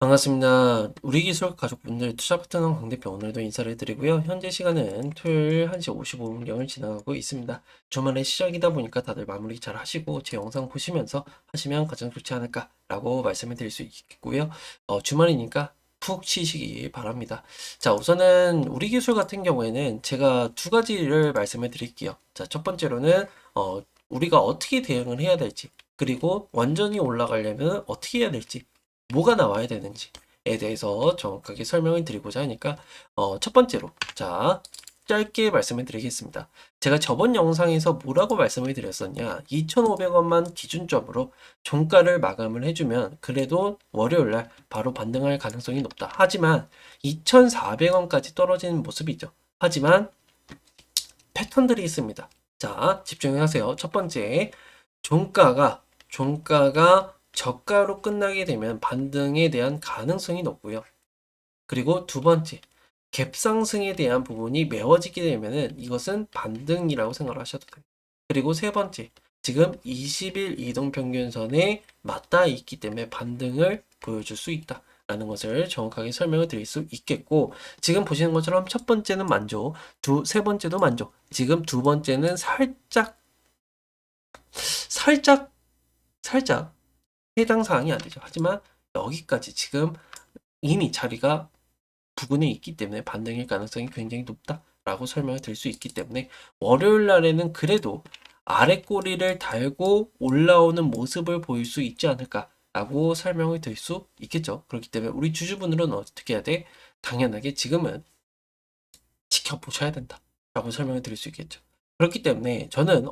반갑습니다. 우리기술 가족분들 투자 파트너 강대표 오늘도 인사를 드리고요. 현재 시간은 토요일 1시 55분경을 지나가고 있습니다. 주말의 시작이다 보니까 다들 마무리 잘 하시고 제 영상 보시면서 하시면 가장 좋지 않을까라고 말씀을 드릴 수 있겠고요. 주말이니까 푹 쉬시기 바랍니다. 자, 우선은 우리기술 같은 경우에는 제가 두 가지를 말씀을 드릴게요. 자, 첫 번째로는 우리가 어떻게 대응을 해야 될지, 그리고 완전히 올라가려면 어떻게 해야 될지, 뭐가 나와야 되는지에 대해서 정확하게 설명을 드리고자 하니까 첫 번째로 자 짧게 말씀을 드리겠습니다. 제가 저번 영상에서 뭐라고 말씀을 드렸었냐, 2,500원만 기준점으로 종가를 마감을 해주면 그래도 월요일날 바로 반등할 가능성이 높다. 하지만 2,400원까지 떨어지는 모습이죠. 하지만 패턴들이 있습니다. 자, 집중하세요. 첫 번째, 종가가 저가로 끝나게 되면 반등에 대한 가능성이 높고요. 그리고 두 번째, 갭 상승에 대한 부분이 메워지게 되면은 이것은 반등이라고 생각을 하셔도 돼요. 그리고 세 번째, 지금 20일 이동평균선에 맞닿아 있기 때문에 반등을 보여줄 수 있다 라는 것을 정확하게 설명을 드릴 수 있겠고, 지금 보시는 것처럼 첫 번째는 만족, 세 번째도 만족, 지금 두 번째는 살짝 해당 사항이 안 되죠. 하지만 여기까지 지금 이미 자리가 부근에 있기 때문에 반등일 가능성이 굉장히 높다라고 설명을 드릴 수 있기 때문에 월요일 날에는 그래도 아래 꼬리를 달고 올라오는 모습을 보일 수 있지 않을까라고 설명을 드릴 수 있겠죠. 그렇기 때문에 우리 주주분들은 어떻게 해야 돼? 당연하게 지금은 지켜보셔야 된다라고 설명을 드릴 수 있겠죠. 그렇기 때문에 저는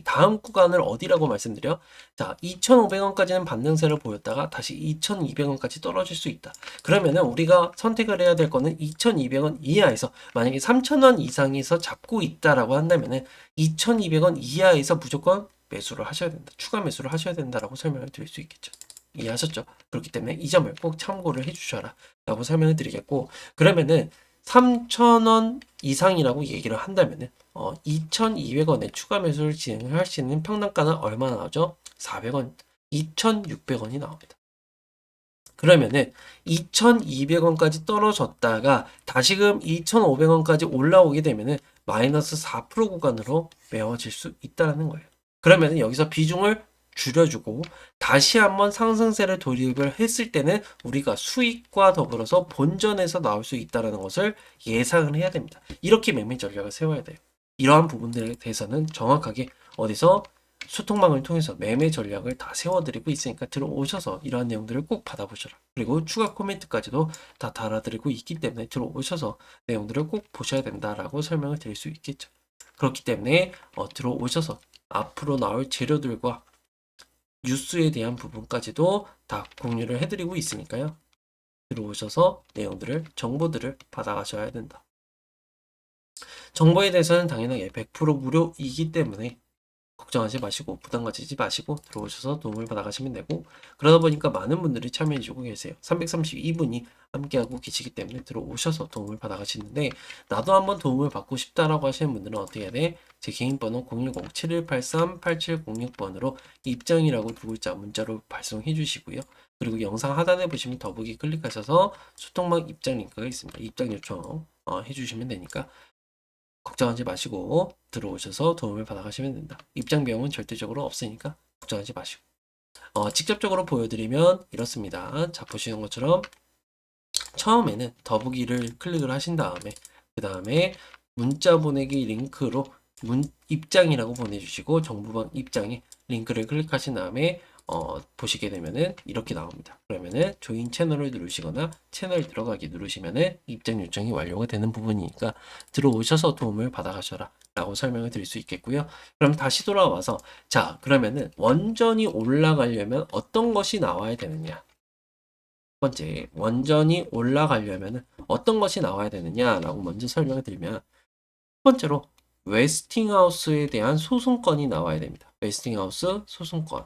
다음 구간을 어디라고 말씀드려? 자, 2,500원까지는 반등세를 보였다가 다시 2,200원까지 떨어질 수 있다. 그러면은 우리가 선택을 해야 될 거는 2,200원 이하에서, 만약에 3,000원 이상에서 잡고 있다라고 한다면은 2,200원 이하에서 무조건 매수를 하셔야 된다. 추가 매수를 하셔야 된다라고 설명을 드릴 수 있겠죠. 이해하셨죠? 그렇기 때문에 이 점을 꼭 참고를 해주셔라 라고 설명을 드리겠고, 그러면은 3,000원 이상이라고 얘기를 한다면은 2,200원에 추가 매수를 진행할 수 있는 평단가는 얼마나 나오죠? 400원, 2,600원이 나옵니다. 그러면은 2,200원까지 떨어졌다가 다시금 2,500원까지 올라오게 되면은 마이너스 4% 구간으로 메워질 수 있다는 거예요. 그러면은 여기서 비중을 줄여주고 다시 한번 상승세를 돌입을 했을 때는 우리가 수익과 더불어서 본전에서 나올 수 있다는 것을 예상을 해야 됩니다. 이렇게 매매 전략을 세워야 돼요. 이러한 부분들에 대해서는 정확하게 어디서 소통망을 통해서 매매 전략을 다 세워드리고 있으니까 들어오셔서 이러한 내용들을 꼭 받아보셔라. 그리고 추가 코멘트까지도 다 달아드리고 있기 때문에 들어오셔서 내용들을 꼭 보셔야 된다라고 설명을 드릴 수 있겠죠. 그렇기 때문에 들어오셔서 앞으로 나올 재료들과 뉴스에 대한 부분까지도 다 공유를 해드리고 있으니까요. 들어오셔서 내용들을, 정보들을 받아가셔야 된다. 정보에 대해서는 당연하게 100% 무료이기 때문에 걱정하지 마시고 부담 가지지 마시고 들어오셔서 도움을 받아가시면 되고, 그러다 보니까 많은 분들이 참여해주고 계세요. 332분이 함께하고 계시기 때문에 들어오셔서 도움을 받아가시는데, 나도 한번 도움을 받고 싶다라고 하시는 분들은 어떻게 해야 돼? 제 개인 번호 010-7183-8706번으로 입장이라고 두 글자 문자로 발송해 주시고요. 그리고 영상 하단에 보시면 더보기 클릭하셔서 소통방 입장 링크가 있습니다. 입장 요청 해주시면 되니까 걱정하지 마시고 들어오셔서 도움을 받아가시면 된다. 입장 비용은 절대적으로 없으니까 걱정하지 마시고 직접적으로 보여드리면 이렇습니다. 자, 보시는 것처럼 처음에는 더보기를 클릭을 하신 다음에 그 다음에 문자 보내기 링크로 입장이라고 보내주시고 정보방 입장에 링크를 클릭하신 다음에 보시게 되면은 이렇게 나옵니다. 그러면은 조인 채널을 누르시거나 채널 들어가기 누르시면은 입장 요청이 완료가 되는 부분이니까 들어오셔서 도움을 받아가셔라 라고 설명을 드릴 수 있겠고요. 그럼 다시 돌아와서 자, 그러면은 원전이 올라가려면 어떤 것이 나와야 되느냐? 첫 번째, 원전이 올라가려면 어떤 것이 나와야 되느냐라고 먼저 설명을 드리면, 첫 번째로 웨스팅하우스에 대한 소송권이 나와야 됩니다. 웨스팅하우스 소송권.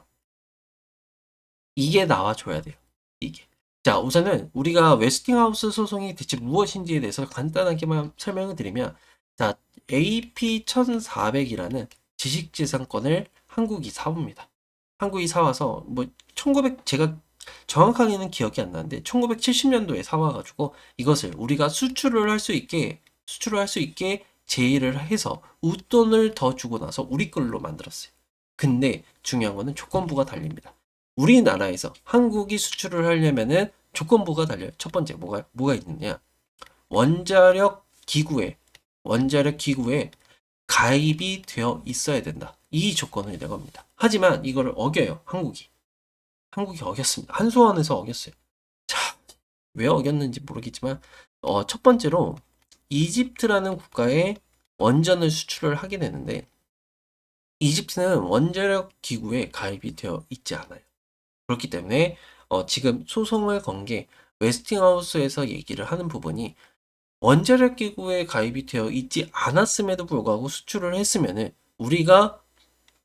이게 나와줘야 돼요. 이게. 자, 우선은 우리가 웨스팅하우스 소송이 대체 무엇인지에 대해서 간단하게만 설명을 드리면, 자, AP1400이라는 지식재산권을 한국이 사옵니다. 한국이 사와서 제가 정확하게는 기억이 안 나는데 1970년도에 사와가지고 이것을 우리가 수출을 할 수 있게 제의를 해서 웃돈을 더 주고 나서 우리 걸로 만들었어요. 근데 중요한 거는 조건부가 달립니다. 우리나라에서 한국이 수출을 하려면은 조건부가 달려요. 첫 번째 뭐가 있느냐? 원자력 기구에 원자력 기구에 가입이 되어 있어야 된다. 이 조건을 내겁니다. 하지만 이거를 어겨요. 한국이 어겼습니다. 한수원에서 어겼어요. 자, 왜 어겼는지 모르겠지만 첫 번째로 이집트라는 국가에 원전을 수출을 하게 되는데 이집트는 원자력 기구에 가입이 되어 있지 않아요. 그렇기 때문에 지금 소송을 건 게 웨스팅하우스에서 얘기를 하는 부분이 원자력 기구에 가입이 되어 있지 않았음에도 불구하고 수출을 했으면은 우리가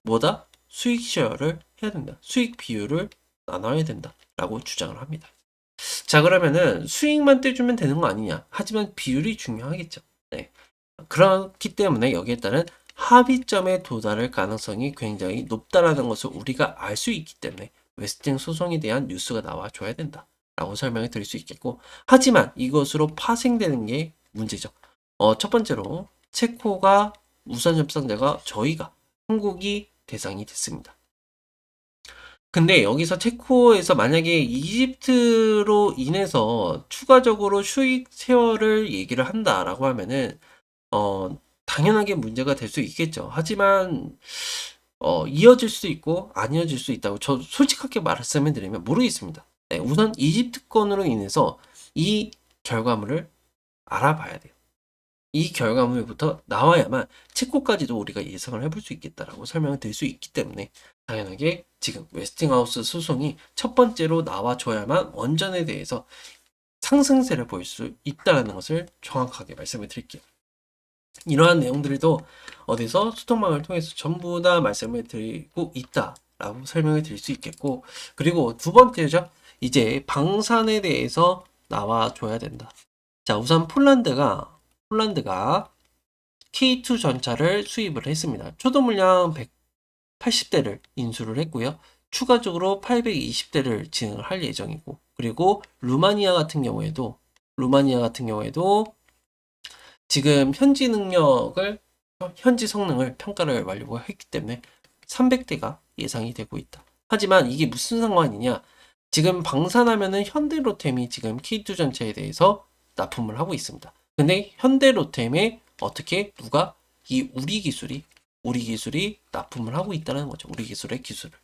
뭐다? 수익 쉐어를 해야 된다. 수익 비율을 나눠야 된다라고 주장을 합니다. 자, 그러면은 수익만 떼주면 되는 거 아니냐? 하지만 비율이 중요하겠죠. 네. 그렇기 때문에 여기에 따른 합의점에 도달할 가능성이 굉장히 높다라는 것을 우리가 알 수 있기 때문에 웨스팅 소송에 대한 뉴스가 나와줘야 된다라고 설명을 드릴 수 있겠고, 하지만 이것으로 파생되는 게 문제죠. 첫 번째로 체코가 우선 협상자가 저희가 한국이 대상이 됐습니다. 근데 여기서 체코에서 만약에 이집트로 인해서 추가적으로 수익 쉐어를 얘기를 한다라고 하면은 당연하게 문제가 될 수 있겠죠. 하지만 이어질 수 있고 안 이어질 수 있다고 저 솔직하게 말씀을 드리면 모르겠습니다. 네, 우선 이집트 건으로 인해서 이 결과물을 알아봐야 돼요. 이 결과물부터 나와야만 체코까지도 우리가 예상을 해볼 수 있겠다라고 설명을 드릴 수 있기 때문에 당연하게 지금 웨스팅하우스 소송이 첫 번째로 나와줘야만 원전에 대해서 상승세를 보일 수 있다는 것을 정확하게 말씀을 드릴게요. 이러한 내용들도 어디서 소통망을 통해서 전부 다 말씀을 드리고 있다라고 설명을 드릴 수 있겠고, 그리고 두 번째죠. 이제 방산에 대해서 나와줘야 된다. 자, 우선 폴란드가 K2 전차를 수입을 했습니다. 초도 물량 180대를 인수를 했고요. 추가적으로 820대를 진행을 할 예정이고, 그리고 루마니아 같은 경우에도 지금 현지 성능을 평가를 완료했기 때문에 300대가 예상이 되고 있다. 하지만 이게 무슨 상관이냐? 지금 방산하면은 현대로템이 지금 K2 전차에 대해서 납품을 하고 있습니다. 근데 현대로템에 어떻게 누가 우리 기술이 납품을 하고 있다는 거죠. 우리 기술의 기술을.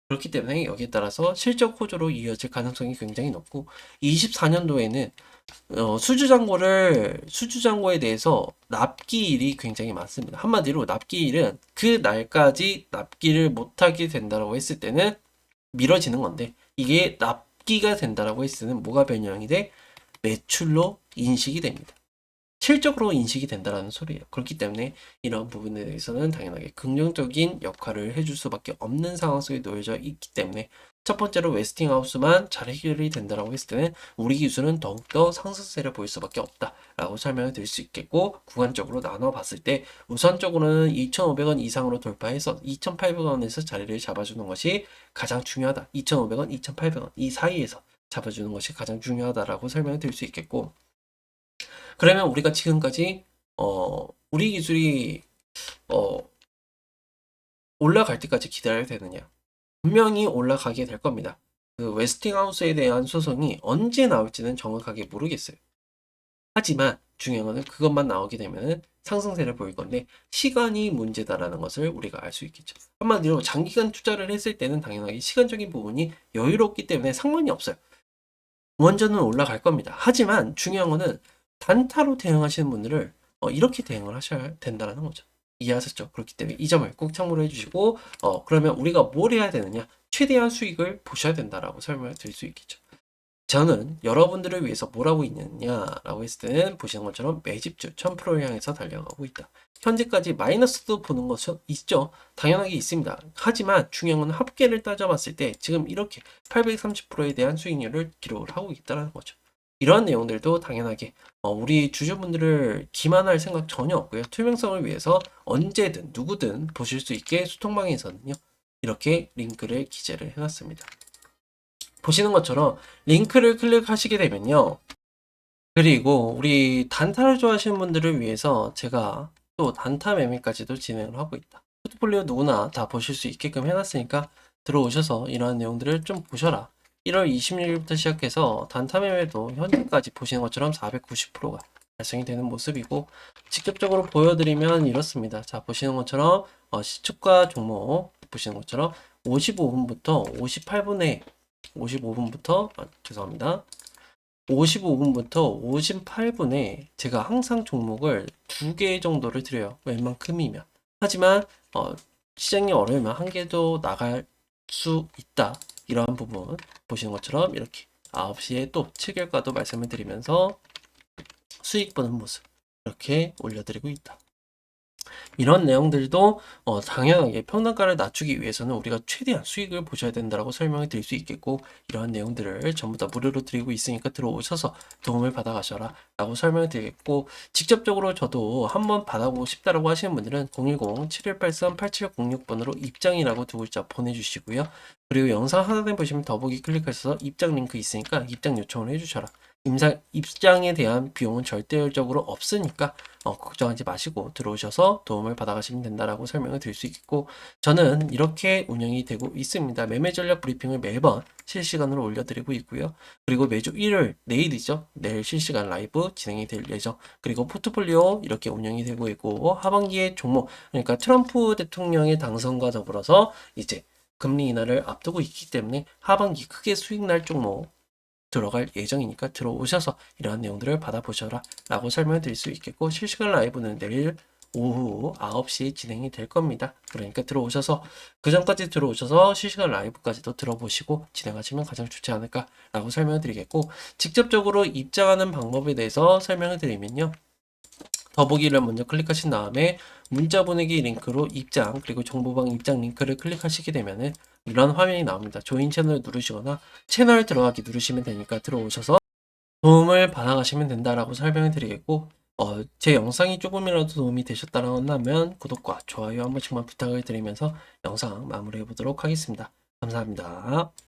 그렇기 때문에 여기에 따라서 실적 호조로 이어질 가능성이 굉장히 높고 24년도에는 수주잔고에 대해서 납기일이 굉장히 많습니다. 한마디로 납기일은 그 날까지 납기를 못하게 된다라고 했을 때는 미뤄지는 건데, 이게 납기가 된다라고 했을 때는 뭐가 변형이 돼? 매출로 인식이 됩니다. 실적으로 인식이 된다라는 소리예요. 그렇기 때문에 이런 부분에 대해서는 당연하게 긍정적인 역할을 해줄 수밖에 없는 상황 속에 놓여져 있기 때문에 첫 번째로 웨스팅하우스만 잘 해결이 된다라고 했을 때는 우리 기술은 더욱더 상승세를 보일 수밖에 없다라고 설명을 드릴 수 있겠고, 구간적으로 나눠봤을 때 우선적으로는 2,500원 이상으로 돌파해서 2,800원에서 자리를 잡아주는 것이 가장 중요하다. 2,500원, 2,800원 이 사이에서 잡아주는 것이 가장 중요하다라고 설명을 드릴 수 있겠고, 그러면 우리가 지금까지 우리 기술이 어, 올라갈 때까지 기다려야 되느냐? 분명히 올라가게 될 겁니다. 그 웨스팅하우스에 대한 소송이 언제 나올지는 정확하게 모르겠어요. 하지만 중요한 거는 그것만 나오게 되면 상승세를 보일 건데 시간이 문제다라는 것을 우리가 알 수 있겠죠. 한마디로 장기간 투자를 했을 때는 당연하게 시간적인 부분이 여유롭기 때문에 상관이 없어요. 원전은 올라갈 겁니다. 하지만 중요한 거는 단타로 대응하시는 분들을 이렇게 대응을 하셔야 된다는 거죠. 이해하셨죠? 그렇기 때문에 이 점을 꼭 참고를 해주시고 그러면 우리가 뭘 해야 되느냐? 최대한 수익을 보셔야 된다라고 설명을 드릴 수 있겠죠. 저는 여러분들을 위해서 뭘 하고 있느냐라고 했을 때는 보시는 것처럼 매집주 1000%를 향해서 달려가고 있다. 현재까지 마이너스도 보는 것이 있죠. 당연하게 있습니다. 하지만 중요한 건 합계를 따져봤을 때 지금 이렇게 830%에 대한 수익률을 기록을 하고 있다는 거죠. 이러한 내용들도 당연하게 우리 주주분들을 기만할 생각 전혀 없고요. 투명성을 위해서 언제든 누구든 보실 수 있게 소통방에서는요. 이렇게 링크를 기재를 해놨습니다. 보시는 것처럼 링크를 클릭하시게 되면요. 그리고 우리 단타를 좋아하시는 분들을 위해서 제가 또 단타 매매까지도 진행을 하고 있다. 포트폴리오 누구나 다 보실 수 있게끔 해놨으니까 들어오셔서 이러한 내용들을 좀 보셔라. 1월 26일부터 시작해서 단타 매매도 현재까지 보시는 것처럼 490%가 달성이 되는 모습이고, 직접적으로 보여드리면 이렇습니다. 자, 보시는 것처럼 시초가 종목 보시는 것처럼 55분부터 58분에 55분부터 죄송합니다. 55분부터 58분에 제가 항상 종목을 2개 정도를 드려요. 웬만큼이면. 하지만 시장이 어려우면 한 개도 나갈 수 있다. 이러한 부분 보시는 것처럼 이렇게 9시에 또 7개가도 말씀을 드리면서 수익 보는 모습 이렇게 올려드리고 있다. 이런 내용들도 당연하게 평단가를 낮추기 위해서는 우리가 최대한 수익을 보셔야 된다고 설명을 드릴 수 있겠고, 이러한 내용들을 전부 다 무료로 드리고 있으니까 들어오셔서 도움을 받아가셔라 라고 설명을 드리겠고, 직접적으로 저도 한번 받아보고 싶다라고 하시는 분들은 010-7183-8706번으로 입장이라고 두 글자 보내주시고요. 그리고 영상 하단에 보시면 더보기 클릭하셔서 입장 링크 있으니까 입장 요청을 해주셔라. 입장에 대한 비용은 절대적으로 없으니까 걱정하지 마시고 들어오셔서 도움을 받아가시면 된다라고 설명을 드릴 수 있겠고, 저는 이렇게 운영이 되고 있습니다. 매매 전략 브리핑을 매번 실시간으로 올려드리고 있고요. 그리고 매주 일요일, 내일이죠. 내일 실시간 라이브 진행이 될 예정. 그리고 포트폴리오 이렇게 운영이 되고 있고, 하반기에 종목, 그러니까 트럼프 대통령의 당선과 더불어서 이제 금리 인하를 앞두고 있기 때문에 하반기 크게 수익 날 종목 들어갈 예정이니까 들어오셔서 이러한 내용들을 받아보셔라 라고 설명을 드릴 수 있겠고, 실시간 라이브는 내일 오후 9시 진행이 될 겁니다. 그러니까 들어오셔서 그 전까지 들어오셔서 실시간 라이브까지도 들어보시고 진행하시면 가장 좋지 않을까 라고 설명을 드리겠고, 직접적으로 입장하는 방법에 대해서 설명을 드리면요. 더보기를 먼저 클릭하신 다음에 문자 보내기 링크로 입장, 그리고 정보방 입장 링크를 클릭하시게 되면은 이런 화면이 나옵니다. 조인 채널을 누르시거나 채널 들어가기 누르시면 되니까 들어오셔서 도움을 받아가시면 된다라고 설명을 드리겠고, 제 영상이 조금이라도 도움이 되셨다면 구독과 좋아요 한 번씩만 부탁을 드리면서 영상 마무리해 보도록 하겠습니다. 감사합니다.